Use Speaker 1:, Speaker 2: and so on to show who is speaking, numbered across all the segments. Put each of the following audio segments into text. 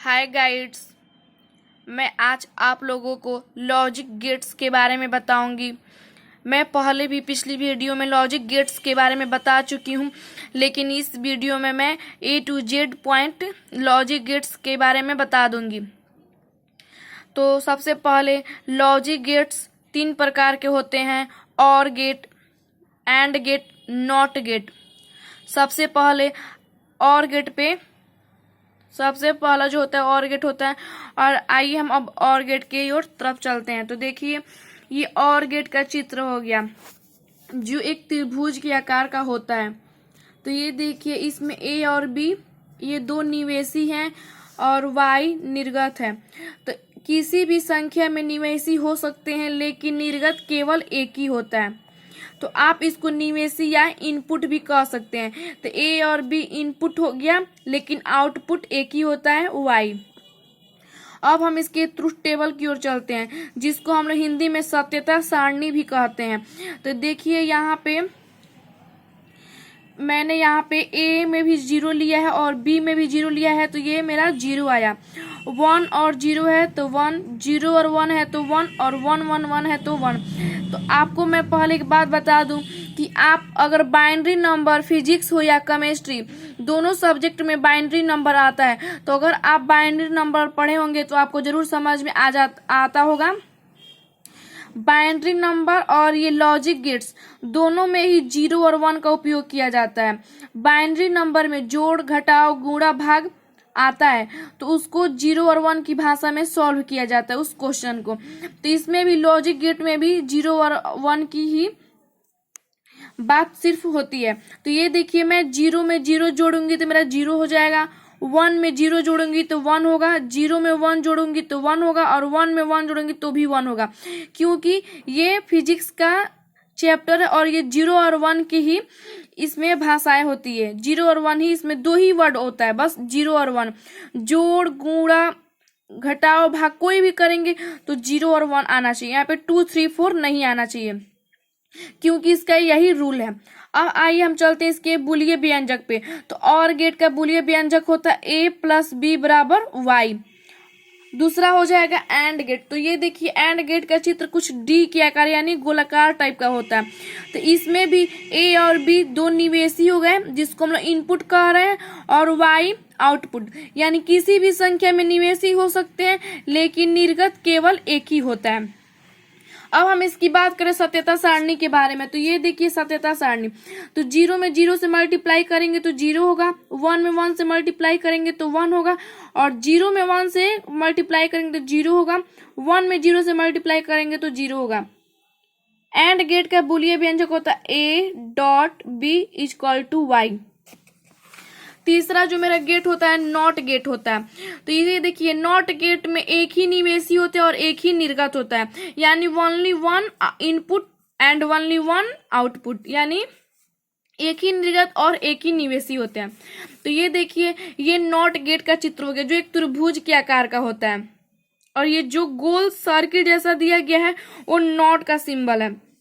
Speaker 1: हाय guides, मैं आज आप लोगों को लॉजिक गेट्स के बारे में बताऊंगी। मैं पहले भी पिछली वीडियो में लॉजिक गेट्स के बारे में बता चुकी हूं, लेकिन इस वीडियो में मैं A to Z point logic gates के बारे में बता दूंगी। तो सबसे पहले लॉजिक गेट्स 3 प्रकार के होते हैं: or gate, and gate, not gate. सबसे पहला जो होता है और गेट होता है। और आइए हम अब और गेट के ओर तरफ चलते हैं। तो देखिए, ये और गेट का चित्र हो गया जो एक त्रिभुज के आकार का होता है। तो ये देखिए, इसमें ए और बी ये 2 निवेशी हैं और वाई निर्गत है। तो किसी भी संख्या में निवेशी हो सकते हैं, लेकिन निर्गत केवल एक ही होता है। तो आप इसको निवेशी या इनपुट भी कह सकते हैं। तो ए और बी इनपुट हो गया, लेकिन आउटपुट एक ही होता है, वाई। अब हम इसके ट्रुथ टेबल की ओर चलते हैं, जिसको हम लोग हिंदी में सत्यता सारणी भी कहते हैं। तो देखिए, यहाँ पे मैंने यहाँ पे ए में भी 0 लिया है और बी में भी 0 लिया है, तो ये मेरा 0 आया। 1 और 0 है तो 1, 0 और 1 है तो 1, और 1 1 1 है तो 1। तो आपको मैं पहले एक बात बता दूं कि आप अगर बाइनरी नंबर, फिजिक्स हो या केमिस्ट्री, दोनों सब्जेक्ट में बाइनरी नंबर आता है, तो अगर आप बाइनरी नंबर पढ़े होंगे तो आपको जरूर समझ में आता होगा। बाइनरी नंबर और ये लॉजिक गेट्स दोनों में ही 0 और 1 का उपयोग किया जाता है। बाइनरी नंबर में जोड़, घटाव, गुणा, भाग आता है, तो उसको 0 और 1 की भाषा में सॉल्व किया जाता है उस क्वेश्चन को। तो इसमें भी लॉजिक गेट में भी 0 और 1 की ही बात सिर्फ होती है। तो ये देखिए, मैं 0 में 0 जोड़ूंगी तो मेरा 0 हो जाएगा, 1 में 0 जोड़ूंगी तो 1 होगा, 0 में 1 जोड़ूंगी तो 1 होगा, और 1 में 1 जोड़ूंगी तो भी 1 होगा, क्योंकि ये फिजिक्स का चैप्टर है और ये 0 और 1 की ही इसमें भाषाएं होती है। 0 और 1 ही इसमें 2 ही वर्ड होता है, बस 0 और 1। जोड़, गुणा, घटाओ, भाग कोई भी करेंगे तो 0 और 1 आना चाहिए। यहाँ पे 2 3 4 नहीं आना चाहिए, क्योंकि इसका यही रूल है। अब आइए हम चलते हैं इसके बुलियन व्यंजक पे। तो और गेट का बुलियन व्यंजक होता है a + b = y। दूसरा हो जाएगा एंड गेट। तो ये देखिए, एंड गेट का चित्र कुछ डी के आकार यानी गोलाकार टाइप का होता है। तो इसमें भी ए और बी 2 निवेशी हो गए, जिसको हम लोग इनपुट कह रहे हैं, और वाई आउटपुट, यानी किसी भी संख्या में निवेशी हो सकते हैं, लेकिन निर्गत केवल एक ही होता है। अब हम इसकी बात करें सत्यता सारणी के बारे में। तो ये देखिए सत्यता सारणी। तो 0 में 0 से मल्टीप्लाई करेंगे तो 0 होगा, 1 में 1 से मल्टीप्लाई करेंगे तो 1 होगा, और 0 में 1 से मल्टीप्लाई करेंगे तो 0 होगा, 1 में 0 से मल्टीप्लाई करेंगे तो 0 होगा। एंड गेट का बुलियन व्यंजक होता है a.b = y। तीसरा जो मेरा गेट होता है नॉट गेट होता है। तो ये देखिए, नॉट गेट में एक ही निवेशी होते हैं और एक ही निर्गत होता है, यानी only 1 input and only 1 output, यानी एक ही निर्गत और एक ही निवेशी होते हैं। तो ये देखिए, ये नॉट गेट का चित्र हो गया जो एक त्रिभुज के आकार का होता है, और ये जो गोल सर्किल जैसा दिया गया है वो नॉट का सिंबल है।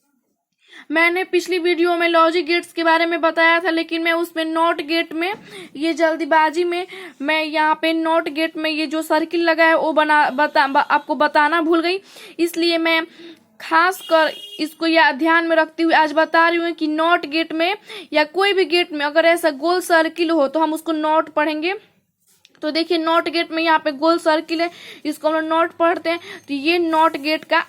Speaker 1: मैंने पिछली वीडियो में लॉजिक गेट्स के बारे में बताया था, लेकिन मैं उसमें नॉट गेट में ये जल्दीबाजी में मैं यहाँ पे नॉट गेट में ये जो सर्किल लगा है वो आपको बताना भूल गई। इसलिए मैं खास कर इसको या ध्यान में रखते हुए आज बता रही हूँ कि नॉट गेट में या कोई भी गेट में अगर ऐसा गोल सर्किल हो तो हम उसको नॉट पढ़ेंगे। तो देखिए, नॉट गेट में यहाँ पे गोल सर्किल है, इसको हम लोग नॉट पढ़ते हैं। तो ये नॉट गेट का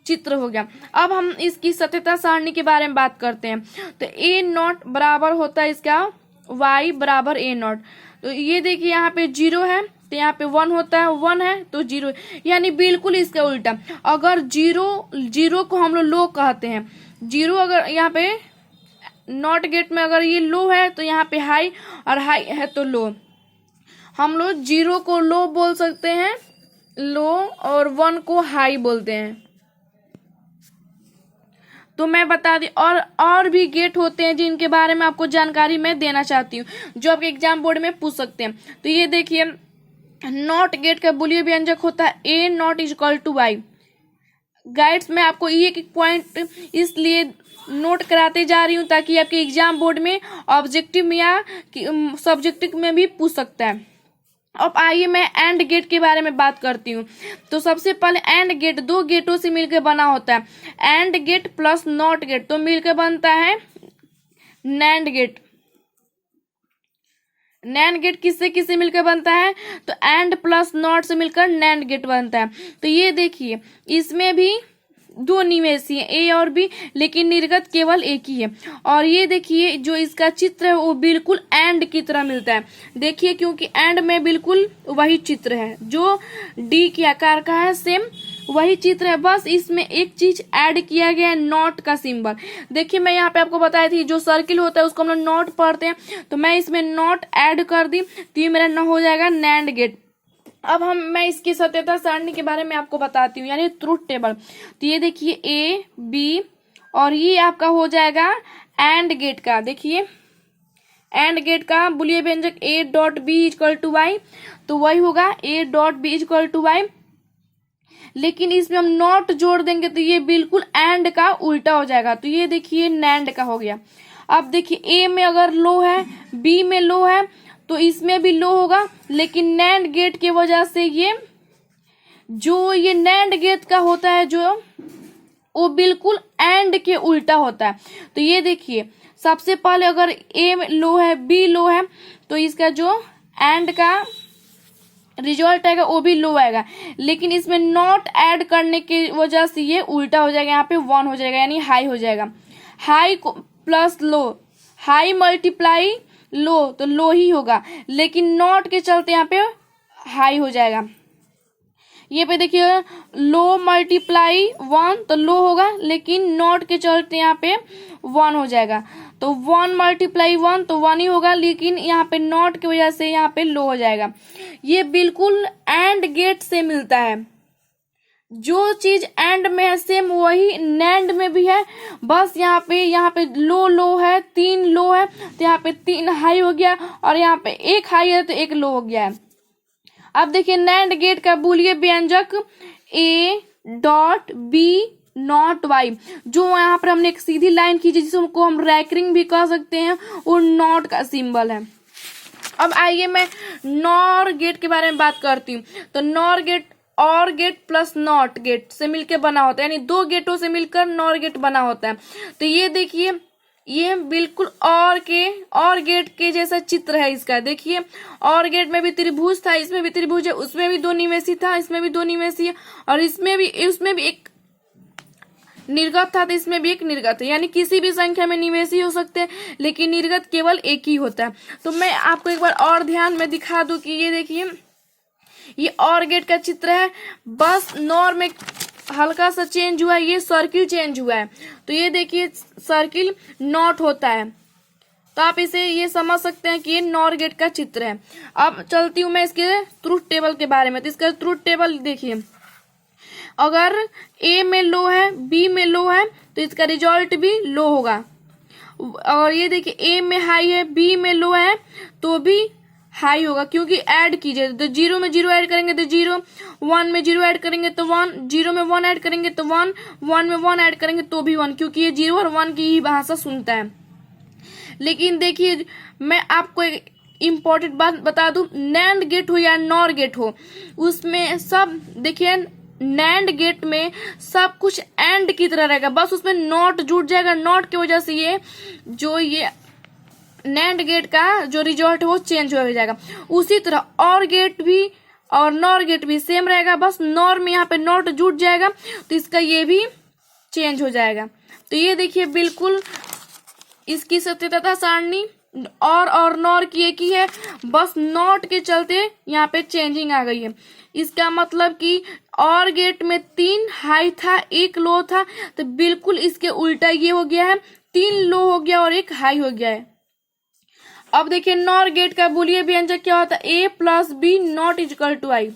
Speaker 1: चित्र हो गया। अब हम इसकी सत्यता सारणी के बारे में बात करते हैं। तो a0 बराबर होता है इसका y = a0। तो ये देखिए, यहाँ पे 0 है तो यहाँ पे 1 होता है, 1 है तो 0, यानी बिल्कुल इसका उल्टा। अगर 0 को हम लोग लो कहते हैं, 0 अगर यहाँ पे नॉट गेट में अगर ये लो है तो यहाँ पे हाई, और हाई है तो लो। हम लोग 0 को लो बोल सकते हैं, लो, और 1 को हाई बोलते हैं। तो मैं बता दी, और भी गेट होते हैं जिनके बारे में आपको जानकारी मैं देना चाहती हूँ, जो आपके एग्जाम बोर्ड में पूछ सकते हैं। तो ये देखिए, नॉट गेट का बुलियन व्यंजक होता है a0 = y। गाइड्स, मैं आपको एक पॉइंट इसलिए नोट कराते जा रही हूँ ताकि आपके एग्जाम बोर्ड में ऑब्जेक्टिव में या सब्जेक्टिव में भी पूछ सकता है। अब आइए मैं एंड गेट के बारे में बात करती हूँ। तो सबसे पहले एंड गेट दो गेटों से मिलकर बना होता है, and gate plus not gate, तो मिलकर बनता है नैंड गेट। नैंड गेट किससे किससे मिलकर बनता है, तो एंड प्लस नॉट से मिलकर नैंड गेट बनता है। तो ये देखिए इसमें भी दो निवेशी है ए और बी, लेकिन निर्गत केवल एक ही है। और ये देखिए जो इसका चित्र है वो बिल्कुल एंड की तरह मिलता है, देखिए क्योंकि एंड में बिल्कुल वही चित्र है जो डी के आकार का है, सेम वही चित्र है, बस इसमें एक चीज ऐड किया गया है, नॉट का सिंबल। देखिए मैं यहाँ पे आपको बताई थी जो सर्किल होता है उसको हम लोग नॉट पढ़ते हैं, तो मैं इसमें नॉट ऐड कर दी तो ये मेरा न हो जाएगा नैंड गेट। अब मैं इसकी सत्यता सारणी के बारे में आपको बताती हूँ, यानी ट्रुथ टेबल। तो ये देखिए ए बी और ये आपका हो जाएगा एंड गेट का। देखिए एंड गेट का बुलियन व्यंजक A dot B equal to Y, तो वही होगा A dot B equal to Y, लेकिन इसमें हम नॉट जोड़ देंगे तो ये बिल्कुल एंड का उल्टा हो जाएगा। तो ये देखिए नैंड का हो गया। अब देखिए ए में अगर लो है, बी में लो है, तो इसमें भी लो होगा, लेकिन नैंड गेट की वजह से ये नैंड गेट का होता है जो वो बिल्कुल एंड के उल्टा होता है। तो ये देखिए सबसे पहले अगर ए लो है बी लो है तो इसका जो एंड का रिजल्ट आएगा वो भी लो आएगा, लेकिन इसमें नॉट ऐड करने की वजह से ये उल्टा हो जाएगा, यहाँ पे 1 हो जाएगा यानी हाई हो जाएगा। High plus low, high multiply लो तो लो ही होगा, लेकिन नॉट के चलते यहाँ पे हाई हो जाएगा। ये पे देखिए लो मल्टीप्लाई 1 तो लो होगा, लेकिन नॉट के चलते यहाँ पे 1 हो जाएगा। तो 1 मल्टीप्लाई 1 तो 1 ही होगा, लेकिन यहाँ पे नॉट की वजह से यहाँ पे लो हो जाएगा। ये बिल्कुल एंड गेट से मिलता है, जो चीज एंड में है सेम वही नैंड में भी है, बस यहाँ पे लो है, 3 लो है तो यहाँ पे 3 हाई हो गया, और यहाँ पे 1 हाई है तो 1 लो हो गया है। अब देखिए नैंड गेट का बुलियन व्यंजक A dot B not Y, जो यहाँ पर हमने एक सीधी लाइन खींची जिसको हम रैकरिंग भी कह सकते हैं, वो नॉट का सिंबल है। अब आइए मैं नॉर गेट के बारे में बात करती हूँ। तो नॉर गेट और गेट प्लस नॉट गेट से मिलकर बना होता है, यानी दो गेटों से मिलकर नॉर गेट बना होता है। तो ये देखिए ये बिल्कुल और गेट के जैसा चित्र है इसका। देखिए और गेट में भी त्रिभुज था, इसमें भी त्रिभुज है, उसमें भी 2 निवेशी था, इसमें भी 2 निवेशी है, और उसमें भी एक निर्गत था तो इसमें भी एक निर्गत है, यानी किसी भी संख्या में निवेशी हो सकते हैं, लेकिन निर्गत केवल एक ही होता है। तो मैं आपको एक बार और ध्यान में दिखा दूं कि ये देखिए ये और गेट का चित्र है, बस नॉर में हल्का सा चेंज हुआ है, ये सर्किल चेंज हुआ है। तो ये देखिए सर्किल नॉट होता है, तो आप इसे ये समझ सकते हैं कि ये नॉर गेट का चित्र है। अब चलती हूँ मैं इसके ट्रुथ टेबल के बारे में। तो इसका ट्रुथ टेबल देखिए, अगर ए में लो है बी में लो है तो इसका रिजल्ट भी लो होगा, और ये देखिए ए में हाई है बी में लो है तो भी हाई होगा, क्योंकि ऐड कीजिए तो 0 में 0 ऐड करेंगे तो 0, 1 में 0 ऐड करेंगे तो 1, 0 में 1 ऐड करेंगे तो 1, 1 में 1 ऐड करेंगे तो भी 1, क्योंकि ये 0 और 1 की ही भाषा सुनता है। लेकिन देखिए मैं आपको एक इम्पोर्टेंट बात बता दूं, नैंड गेट हो या नॉर गेट हो, उसमें सब देखिए नैंड गेट में सब कुछ एंड की तरह रहेगा, बस उसमें नॉट जुड़ जाएगा, नॉट की वजह से ये नैंड गेट का जो रिजल्ट है वो चेंज हो जाएगा। उसी तरह और गेट भी और नॉर गेट भी सेम रहेगा, बस नॉर में यहाँ पे नॉट जुड़ जाएगा तो इसका ये भी चेंज हो जाएगा। तो ये देखिए बिल्कुल इसकी सत्यता सारणी और नॉर की एक ही है, बस नॉट के चलते यहाँ पे चेंजिंग आ गई है। इसका मतलब कि और गेट में 3 हाई था 1 लो था, तो बिल्कुल इसके उल्टा ये हो गया है, 3 लो हो गया और 1 हाई हो गया है। अब देखिए नॉर गेट का बुलियन व्यंजक क्या होता है, A plus B not equal to I,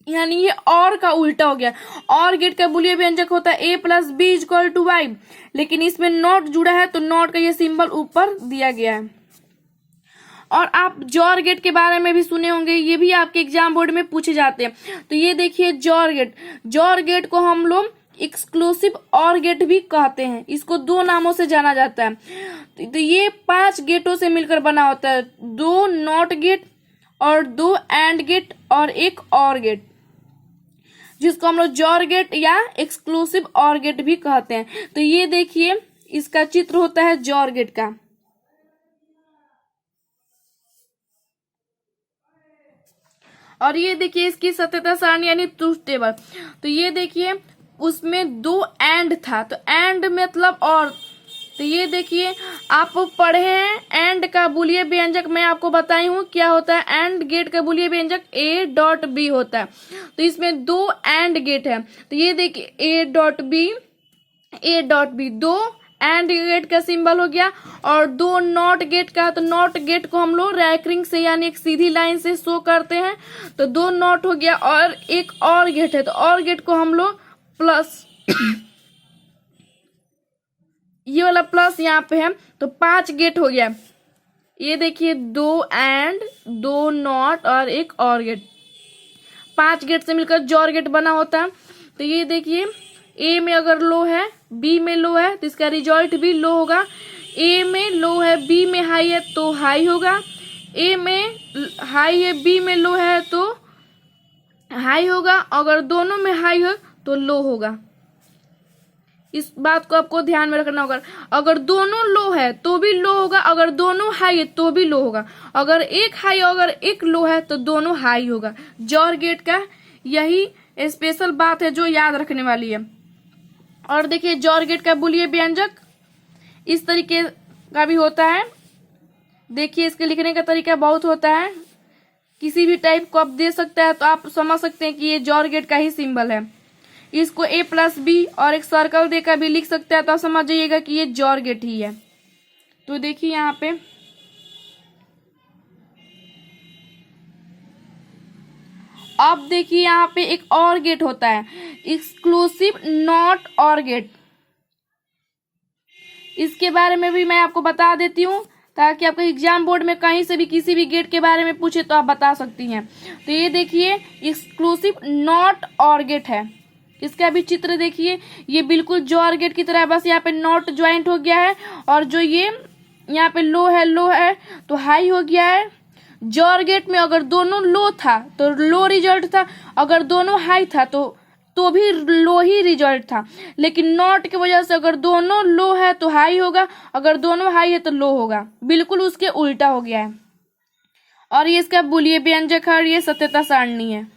Speaker 1: यानी ये और का उल्टा हो गया। और गेट का बुलियन व्यंजक होता है A plus B equal to Y, लेकिन इसमें नॉट जुड़ा है तो नॉट का ये सिंबल ऊपर दिया गया है। और आप जॉर गेट के बारे में भी सुने होंगे, ये भी आपके एग्जाम बोर्ड में पूछे जाते हैं। तो ये देखिए जॉर गेट को हम लोग एक्सक्लूसिव और गेट भी कहते हैं, इसको 2 नामों से जाना जाता है। तो ये 5 गेटों से मिलकर बना होता है, 2 नॉट गेट और 2 एंड गेट और एक और गेट, जिसको हम लोग जॉर गेट या एक्सक्लूसिव और गेट भी कहते हैं। तो ये देखिए इसका चित्र होता है जॉर गेट का। और ये देखिए इसकी सत्यता सारणी यानी ट्रूथ टेबल। तो ये देखिए उसमें 2 एंड था, तो एंड मतलब और। तो ये देखिए आप पढ़े हैं एंड का बुलियन व्यंजक, मैं आपको बताई हूँ क्या होता है। एंड गेट का बुलियन व्यंजक ए डॉट बी होता है। तो इसमें 2 एंड गेट है, तो ये देखिए A dot B, A dot B, 2 and gate का सिंबल हो गया। और 2 नॉट गेट का, तो नॉट गेट को हम लोग रैकरिंग से यानी एक सीधी लाइन से शो करते हैं। तो 2 नॉट हो गया और एक और गेट है, तो और गेट को हम लोग प्लस ये वाला प्लस यहाँ पे है, तो 5 गेट हो गया। ये देखिए 2 एंड 2 नॉट और एक और गेट, 5 गेट से मिलकर जॉर गेट बना होता है। तो ये देखिए ए में अगर लो है, बी में लो है, तो इसका रिजल्ट भी लो होगा। ए में लो है, बी में हाई है तो हाई होगा। ए में हाई है, बी में लो है तो हाई होगा। अगर दोनों में हाई हो तो लो होगा। इस बात को आपको ध्यान में रखना होगा। अगर दोनों लो है तो भी लो होगा, अगर दोनों हाई है तो भी लो होगा। अगर एक हाई अगर एक लो है तो दोनों हाई होगा। जॉर गेट का यही स्पेशल बात है जो याद रखने वाली है। और देखिए जॉर गेट का बुलियन व्यंजक इस तरीके का भी होता है। देखिए इसके लिखने का तरीका बहुत होता है, किसी भी टाइप को आप दे सकता है तो आप समझ सकते हैं कि ये जॉर गेट का ही सिंबल है। इसको ए प्लस बी और एक सर्कल देकर भी लिख सकते हैं, तो आप समझ जाइएगा कि ये जॉर गेट ही है। तो देखिए यहाँ पे अब देखिए यहाँ पे एक और गेट होता है, एक्सक्लूसिव नॉट और गेट। इसके बारे में भी मैं आपको बता देती हूँ ताकि आपको एग्जाम बोर्ड में कहीं से भी किसी भी गेट के बारे में पूछे तो आप बता सकती हैं। तो ये देखिए एक्सक्लूसिव नॉट और गेट है। इसका भी चित्र देखिए, ये बिल्कुल जॉर गेट की तरह, बस यहाँ पे नॉट ज्वाइंट हो गया है और जो ये यहाँ पे लो है तो हाई हो गया है। जॉर गेट में अगर दोनों लो था तो लो रिजल्ट था, अगर दोनों हाई था तो भी लो ही रिजल्ट था। लेकिन नॉट की वजह से अगर दोनों लो है तो हाई होगा, अगर दोनों हाई है तो लो होगा, बिल्कुल उसके उल्टा हो गया है। और ये इसका बुलियन व्यंजक है और ये सत्यता सारणी है।